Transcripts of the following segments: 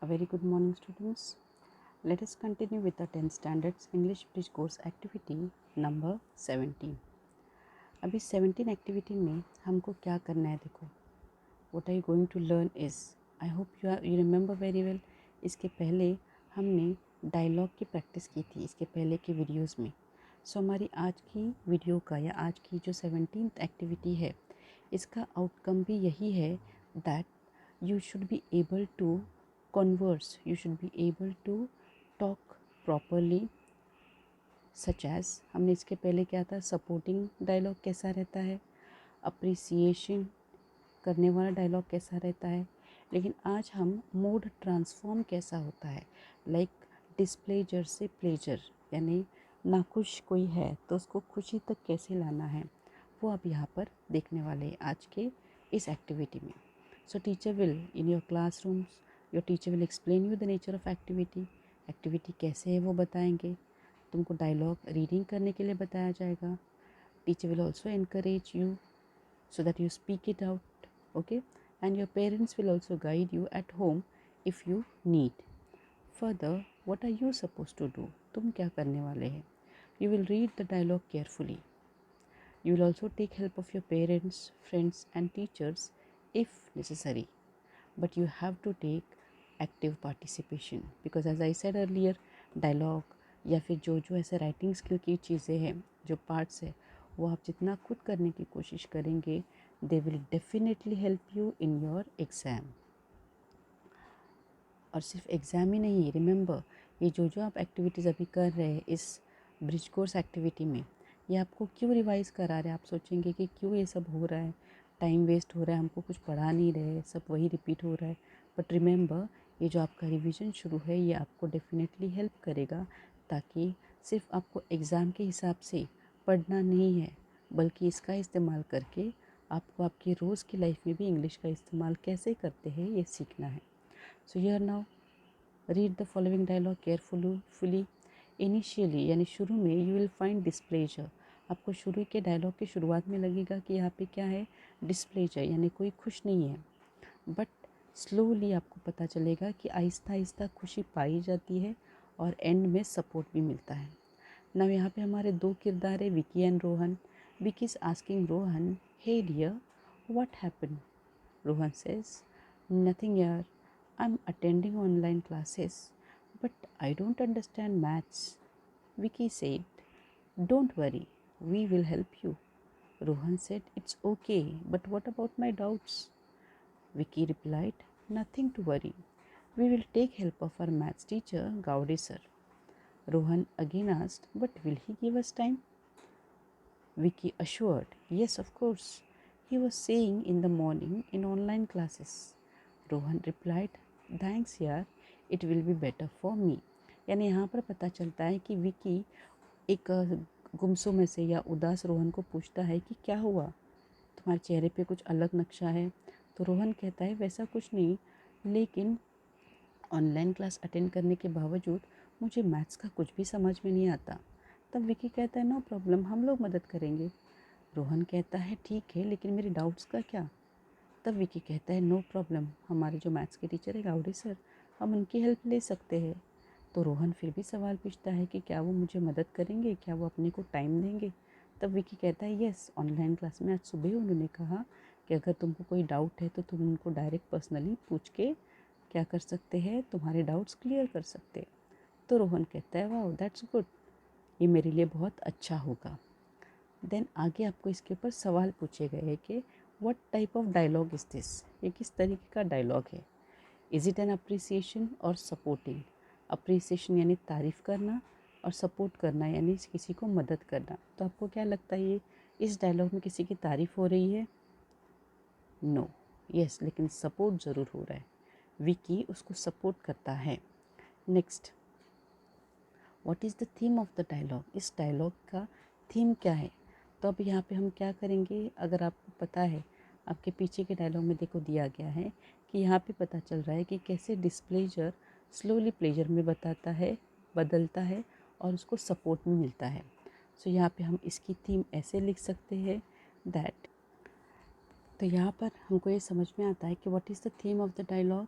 A very good morning, students. Let us continue with the 10th Standards English Bridge Course activity number 17. अभी 17 activity में हमको क्या करना है देखो. What are you going to learn is, I hope you remember very well. इसके पहले हमने डायलॉग की प्रैक्टिस की थी इसके पहले के वीडियोस में. सो हमारी आज की वीडियो का या आज की जो 17th एक्टिविटी है इसका आउटकम भी यही है that you should be able to converse, you should be able to talk properly, such as हमने इसके पहले क्या था, सपोर्टिंग डायलॉग कैसा रहता है, अप्रिसिएशन करने वाला डायलॉग कैसा रहता है. लेकिन आज हम मोड ट्रांसफॉर्म कैसा होता है, लाइक डिस्प्लेजर से प्लेजर, यानी नाखुश कोई है तो उसको खुशी तक कैसे लाना है, वो आप यहाँ पर देखने वाले हैं आज के इस एक्टिविटी में. So teacher will in your classrooms, your teacher will explain you the nature of activity. Activity कैसे है वो बताएंगे. तुमको डायलॉग रीडिंग करने के लिए बताया जाएगा. Teacher will also encourage you so that you speak it out, okay? And your parents will also guide you at home if you need. Further, what are you supposed to do? तुम क्या करने वाले हैं? You will read the dialogue carefully. You will also take help of your parents, friends and teachers if necessary, but you have to take active participation because as I said earlier, dialogue या फिर जो जो ऐसे writing skill की चीज़ें हैं, जो parts है, वो आप जितना खुद करने की कोशिश करेंगे they will definitely help you in your exam. और सिर्फ एग्ज़ाम ही नहीं, रिमेंबर ये जो जो आप एक्टिविटीज़ अभी कर रहे हैं इस ब्रिज कोर्स एक्टिविटी में, ये आपको क्यों रिवाइज़ करा रहे हैं. आप सोचेंगे कि क्यों ये सब हो रहा है, टाइम वेस्ट हो रहा है, हमको कुछ पढ़ा नहीं रहे, सब वही रिपीट हो रहा है. बट रिमेंबर ये जो आपका रिवीजन शुरू है ये आपको डेफिनेटली हेल्प करेगा, ताकि सिर्फ आपको एग्ज़ाम के हिसाब से पढ़ना नहीं है, बल्कि इसका इस्तेमाल करके आपको आपकी रोज़ की लाइफ में भी इंग्लिश का इस्तेमाल कैसे करते हैं ये सीखना है. So here now, read the following dialogue carefully. Initially यानी शुरू में you will find displeasure. आपको शुरू के डायलॉग की शुरुआत में लगेगा कि यहाँ पे क्या है, डिस्प्लेजर, यानी कोई खुश नहीं है. बट स्लोली आपको पता चलेगा कि आहिस्ता आहिस्ता खुशी पाई जाती है और एंड में सपोर्ट भी मिलता है. ना यहाँ पे हमारे दो किरदार है, Vicky and Rohan. Vicky is asking Rohan, hey dear what happen. Rohan says, nothing यार, I'm attending online classes, but I don't understand maths. Vicky said, don't worry, we will help you. Rohan said, it's okay, but what about my doubts? Vicky replied, nothing to worry. We will take help of our maths teacher, Gowdy sir. Rohan again asked, but will he give us time? Vicky assured, yes, of course. He was saying in the morning in online classes. Rohan replied, thanks यार, it will be better for me. यानी यहाँ पर पता चलता है कि विकी एक गुमसुम से या उदास रोहन को पूछता है कि क्या हुआ, तुम्हारे चेहरे पे कुछ अलग नक्शा है. तो रोहन कहता है वैसा कुछ नहीं, लेकिन ऑनलाइन क्लास अटेंड करने के बावजूद मुझे मैथ्स का कुछ भी समझ में नहीं आता. तब विकी कहता है नो प्रॉब्लम, हम लोग मदद करेंगे. रोहन कहता है ठीक है, लेकिन मेरे डाउट्स का क्या. तब विकी कहता है नो प्रॉब्लम, हमारे जो मैथ्स के टीचर है गाउडी सर, हम उनकी हेल्प ले सकते हैं. तो रोहन फिर भी सवाल पूछता है कि क्या वो मुझे मदद करेंगे, क्या वो अपने को टाइम देंगे. तब विकी कहता है यस, ऑनलाइन क्लास में आज सुबह उन्होंने कहा कि अगर तुमको कोई डाउट है तो तुम उनको डायरेक्ट पर्सनली पूछ के क्या कर सकते हैं, तुम्हारे डाउट्स क्लियर कर सकते. तो रोहन कहता है वाह दैट्स गुड, ये मेरे लिए बहुत अच्छा होगा. देन आगे आपको इसके ऊपर सवाल पूछे गए हैं कि what type of dialogue is this, ये किस तरीके का डायलॉग है. इज़ इट एन अप्रिसिएशन और सपोर्टिंग. अप्रिसिएशन यानी तारीफ़ करना और सपोर्ट करना यानी किसी को मदद करना. तो आपको क्या लगता है ये इस डायलॉग में किसी की तारीफ़ हो रही है? नो. यस, लेकिन सपोर्ट ज़रूर हो रहा है. विकी उसको सपोर्ट करता है. Next, what is the theme of the dialogue. इस डायलॉग का थीम क्या है. तो अब यहाँ पे हम क्या करेंगे, अगर आपको पता है, आपके पीछे के डायलॉग में देखो दिया गया है कि यहाँ पे पता चल रहा है कि कैसे डिस्प्लेजर स्लोली प्लेजर में बदलता है और उसको सपोर्ट में मिलता है. सो यहाँ पे हम इसकी थीम ऐसे लिख सकते हैं दैट. तो यहाँ पर हमको ये समझ में आता है कि what is the theme of the dialogue.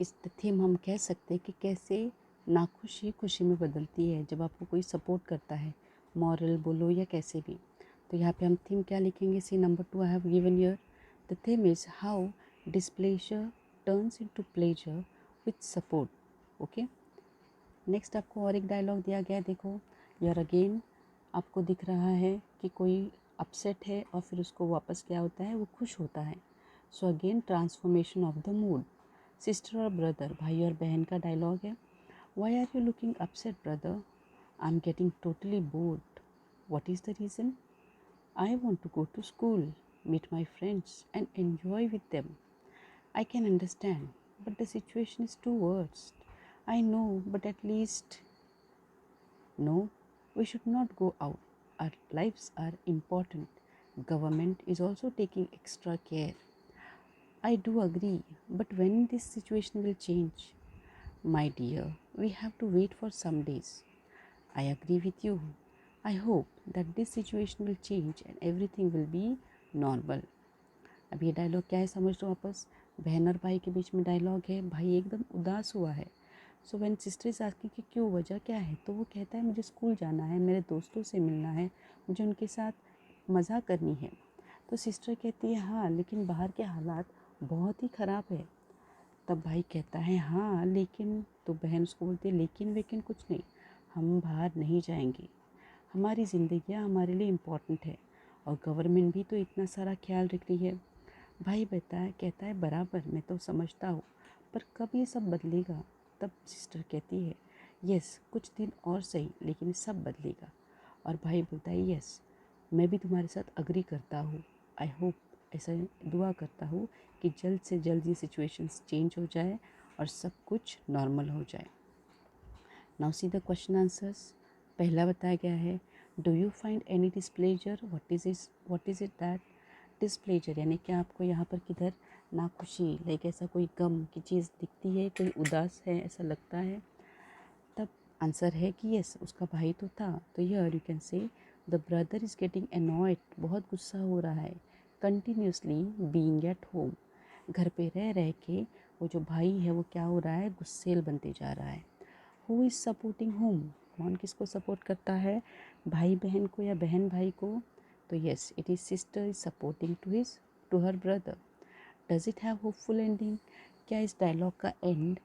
इस थीम हम कह सकते हैं कि कैसे नाखुशी खुशी में बदलती है जब आपको कोई सपोर्ट करता है, मॉरल बोलो या कैसे भी। तो यहाँ पे हम थीम क्या लिखेंगे? C number 2 I have given here. The theme is how displeasure turns into pleasure with support. Okay, next आपको और एक डायलॉग दिया गया है, देखो यार अगेन आपको दिख रहा है कि कोई अपसेट है और फिर उसको वापस क्या होता है, वो खुश होता है। So again transformation of the mood. Sister और ब्रदर, भाई और बहन का डायलॉग है। Why are you looking upset brother? I am getting totally bored. What is the reason? I want to go to school, meet my friends and enjoy with them. I can understand, but the situation is too worst. I know, but at least, no, we should not go out. Our lives are important. Government is also taking extra care. I do agree, but when this situation will change? My dear, we have to wait for some days. I agree with you. I hope that this situation will change and everything will be normal. अब ये dialogue क्या है समझ लो वापस। बहन और भाई के बीच में डायलॉग है, भाई एकदम उदास हुआ है। So when sister is asking कि क्यों, वजह क्या है, तो वो कहता है मुझे स्कूल जाना है, मेरे दोस्तों से मिलना है, मुझे उनके साथ मज़ा करनी है। तो सिस्टर कहती है हाँ लेकिन बाहर के हालात बहुत ही ख़राब है। तब भाई कहता है हाँ लेकिन, तो बहन उसको बोलती है लेकिन वेकिन कुछ नहीं, हम बाहर नहीं जाएंगे, हमारी ज़िंदगियाँ हमारे लिए इम्पॉर्टेंट है और गवर्नमेंट भी तो इतना सारा ख्याल रख रही है। भाई कहता है बराबर, मैं तो समझता हूँ, पर कब ये सब बदलेगा? तब सिस्टर कहती है यस कुछ दिन और सही, लेकिन सब बदलेगा। और भाई बोलता है यस मैं भी तुम्हारे साथ अग्री करता हूँ। आई होप, ऐसा दुआ करता हूँ कि जल्द से जल्द ये सिचुएशंस चेंज हो जाए और सब कुछ नॉर्मल हो जाए। Now see the question answers. पहला बताया गया है do you find any displeasure, what is it that displeasure, यानी क्या आपको यहाँ पर किधर नाखुशी लाइक ऐसा कोई गम की चीज़ दिखती है, कोई उदास है ऐसा लगता है? तब आंसर है कि यस उसका भाई तो था। तो here you can say the brother is getting annoyed, बहुत गुस्सा हो रहा है, कंटिन्यूसली बीइंग एट होम, घर पे रह रह के वो जो भाई है वो क्या हो रहा है, गुस्सेल बनते जा रहा है। हु इज़ सपोर्टिंग होम, कौन किसको सपोर्ट करता है, भाई बहन को या बहन भाई को? तो yes it is sister is supporting to her brother. Does it have hopeful ending, क्या इस डायलॉग का एंड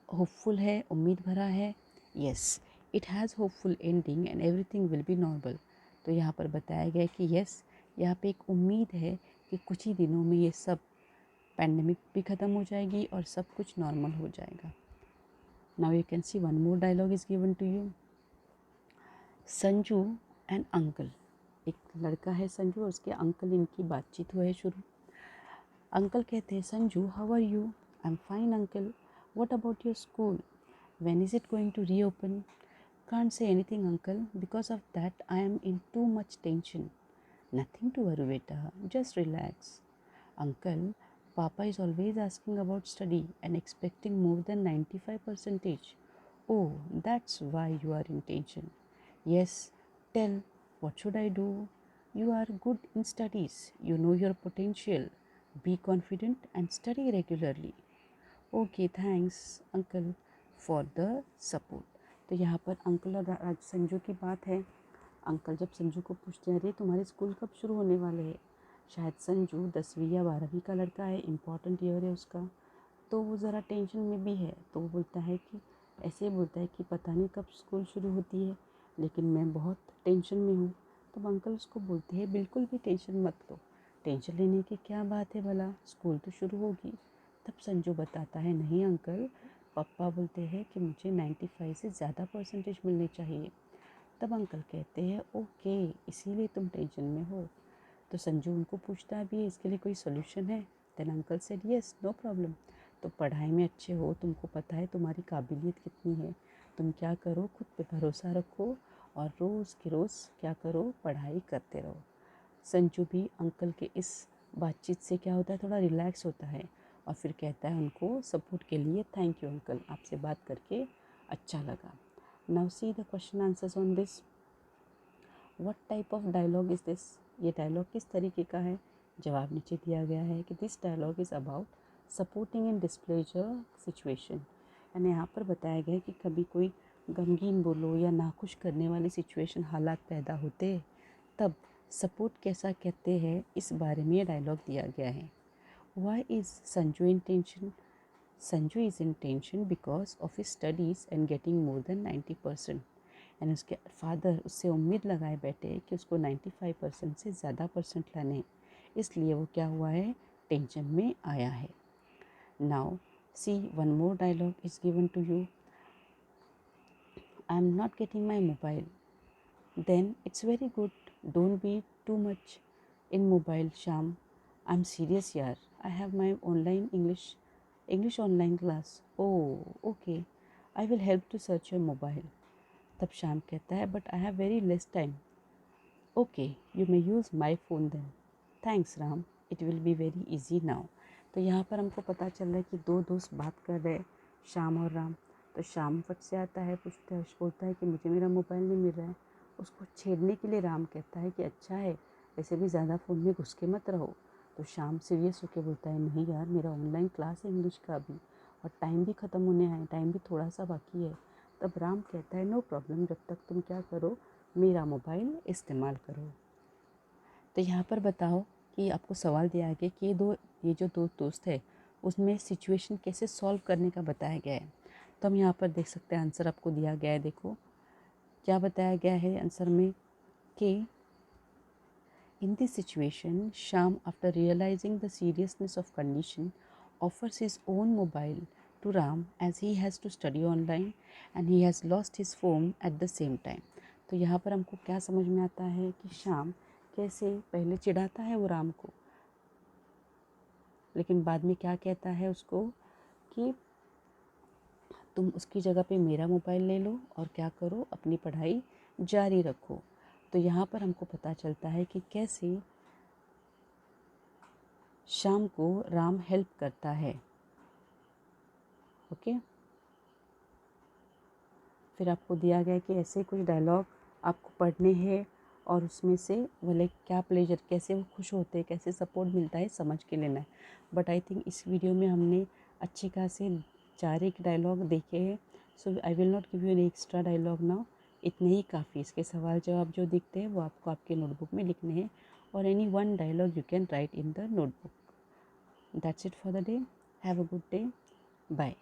होपफुल है, उम्मीद भरा है? Yes it has hopeful ending and everything will be normal. तो यहाँ पर बताया गया कि यस यहाँ पे एक उम्मीद है कि कुछ ही दिनों में ये सब पैंडमिक भी ख़त्म हो जाएगी और सब कुछ नॉर्मल हो जाएगा। Now you can see one more dialogue is given to you. Sanju and uncle, एक लड़का है संजू और उसके अंकल, इनकी बातचीत हुआ है शुरू। अंकल कहते हैं Sanju how are you? I am fine uncle, what about your school, when is it going to reopen? Can't say anything uncle, because of that I am in too much tension. Nothing to worry beta, just relax. Uncle, Papa is always asking about study and expecting more than 95%. Oh, that's why you are in tension. Yes, tell, what should I do? You are good in studies, you know your potential. Be confident and study regularly. Okay thanks uncle for the support. तो यहाँ पर uncle और संजू की बात है। Uncle जब संजू को पूछते हैं अरे तुम्हारे स्कूल कब शुरू होने वाले हैं, शायद संजू 10वीं या 12वीं का लड़का है, इम्पॉर्टेंट ईयर है उसका, तो वो ज़रा टेंशन में भी है। तो वो बोलता है कि ऐसे बोलता है कि पता नहीं कब स्कूल शुरू होती है, लेकिन मैं बहुत टेंशन में हूँ। तब अंकल उसको बोलते हैं बिल्कुल भी टेंशन मत लो, टेंशन लेने की क्या बात है भला, स्कूल तो शुरू होगी। तब संजू बताता है नहीं अंकल, पापा बोलते हैं कि मुझे 95 से ज़्यादा परसेंटेज मिलने चाहिए। तब अंकल कहते हैं ओके इसीलिए तुम टेंशन में हो। तो संजू उनको पूछता है भी इसके लिए कोई सोल्यूशन है? Then uncle said yes no problem. तो पढ़ाई में अच्छे हो, तुमको पता है तुम्हारी काबिलियत कितनी है, तुम क्या करो खुद पे भरोसा रखो और रोज़ के रोज़ क्या करो, पढ़ाई करते रहो। संजू भी अंकल के इस बातचीत से क्या होता है, थोड़ा रिलैक्स होता है और फिर कहता है उनको सपोर्ट के लिए थैंक यू अंकल, आपसे बात करके अच्छा लगा। Now see the question answers on this. What type of dialogue is this, ये डायलॉग किस तरीके का है? जवाब नीचे दिया गया है कि this dialogue is about supporting in displeasure situation. यानी यहाँ पर बताया गया है कि कभी कोई गमगीन बोलो या नाखुश करने वाली सिचुएशन हालात पैदा होते हैं, तब सपोर्ट कैसा कहते हैं इस बारे में ये डायलॉग दिया गया है। Why is Sanju in tension? Sanju is in tension because of his studies and getting more than 90%। यानी उसके फादर उससे उम्मीद लगाए बैठे हैं कि उसको 95% से ज़्यादा परसेंट लाने हैं, इसलिए वो क्या हुआ है, टेंशन में आया है। Now see one more dialogue is given to you. I am not getting my mobile, then it's very good. Don't be too much in mobile, Sham. I'm serious, yaar. I have my online English online class. Oh, okay. I will help to search your mobile. तब शाम कहता है, but I have very less time. Okay, you may use my phone then. Thanks, Ram. It will be very easy now. तो यहाँ पर हमको पता चल रहा है कि दो दोस्त बात कर रहे हैं, शाम और राम। तो शाम फट से आता है, पूछता है, बोलता है कि मुझे मेरा मोबाइल नहीं मिल रहा है। उसको छेड़ने के लिए राम कहता है कि अच्छा है, वैसे भी ज़्यादा फ़ोन में घुस के मत रहो। तो शाम सीरियस होकर बोलता है, नहीं यार, मेरा ऑनलाइन क्लास है इंग्लिश का अभी, और टाइम भी ख़त्म होने आया, टाइम भी थोड़ा सा बाकी है। तब राम कहता है, नो प्रॉब्लम, जब तक तुम क्या करो, मेरा मोबाइल इस्तेमाल करो। तो यहाँ पर बताओ कि आपको सवाल दिया गया कि ये जो दो दोस्त है उसमें सिचुएशन कैसे सॉल्व करने का बताया गया है। तो हम यहाँ पर देख सकते हैं, आंसर आपको दिया गया है। देखो क्या बताया गया है आंसर में कि in this situation Shyam after realising the seriousness of condition offers his own mobile to Ram as he has to study online and he has lost his phone at the same time. तो यहाँ पर हमको क्या समझ में आता है कि श्याम कैसे पहले चिढ़ाता है वो राम को, लेकिन बाद में क्या कहता है उसको कि तुम उसकी जगह पे मेरा मोबाइल ले लो और क्या करो, अपनी पढ़ाई जारी रखो। तो यहाँ पर हमको पता चलता है कि कैसे शाम को राम हेल्प करता है। ओके, फिर आपको दिया गया कि ऐसे कुछ डायलॉग आपको पढ़ने हैं और उसमें से बोले क्या प्लेजर, कैसे वो खुश होते हैं, कैसे सपोर्ट मिलता है, समझ के लेना है। बट आई थिंक इस वीडियो में हमने अच्छे खासे 4 डायलॉग देखे हैं, so I will not give you an extra dialogue now. इतने ही काफ़ी, इसके सवाल जवाब जो दिखते हैं वो आपको आपके नोटबुक में लिखने हैं, और any one dialogue you can write in the notebook. That's it for the day. Have a good day. Bye.